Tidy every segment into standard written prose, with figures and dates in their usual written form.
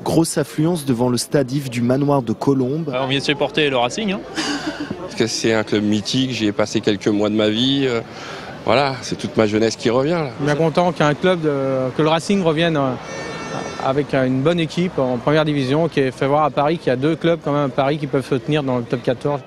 Grosse affluence devant le stade Yves du Manoir de Colombes. On vient de supporter le Racing. Parce que c'est un club mythique, j'y ai passé quelques mois de ma vie. Voilà, c'est toute ma jeunesse qui revient là. Bien content qu'un club, que le Racing revienne avec une bonne équipe en première division, qui fait voir à Paris qu'il y a 2 clubs quand même à Paris qui peuvent se tenir dans le top 14.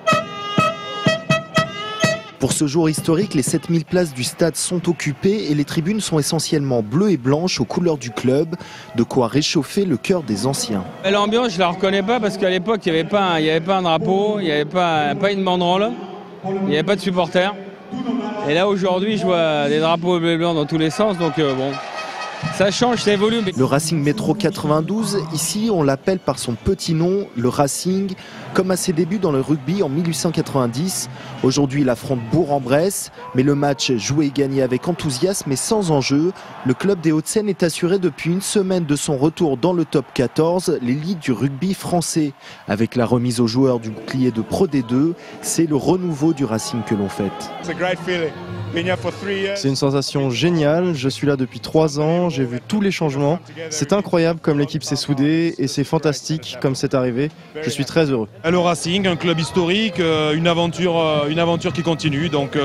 Pour ce jour historique, les 7000 places du stade sont occupées et les tribunes sont essentiellement bleues et blanches aux couleurs du club, de quoi réchauffer le cœur des anciens. L'ambiance, je ne la reconnais pas parce qu'à l'époque, il n'y avait pas un drapeau, il n'y avait pas une banderole, il n'y avait pas de supporters. Et là, aujourd'hui, je vois des drapeaux bleu et blanc dans tous les sens, donc bon, ça change, ça évolue. Le Racing Métro 92, ici, on l'appelle par son petit nom, le Racing, comme à ses débuts dans le rugby en 1890. Aujourd'hui, il affronte Bourg-en-Bresse, mais le match joué et gagné avec enthousiasme et sans enjeu. Le club des Hauts-de-Seine est assuré depuis une semaine de son retour dans le top 14, l'élite du rugby français. Avec la remise aux joueurs du bouclier de Pro D2, c'est le renouveau du Racing que l'on fête. C'est une sensation géniale, je suis là depuis 3 ans, j'ai vu tous les changements. C'est incroyable comme l'équipe s'est soudée et c'est fantastique comme c'est arrivé. Je suis très heureux. Le Racing, un club historique, une aventure qui continue. Donc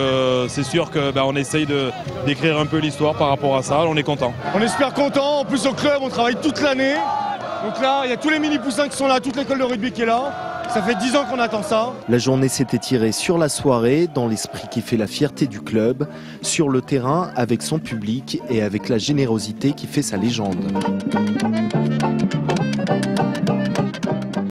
c'est sûr qu'on essaye d'écrire un peu l'histoire par rapport à ça. On est content. On est super content. En plus au club, on travaille toute l'année. Donc là, il y a tous les mini-poussins qui sont là, toute l'école de rugby qui est là. Ça fait 10 ans qu'on attend ça. La journée s'est étirée sur la soirée, dans l'esprit qui fait la fierté du club, sur le terrain avec son public et avec la générosité qui fait sa légende.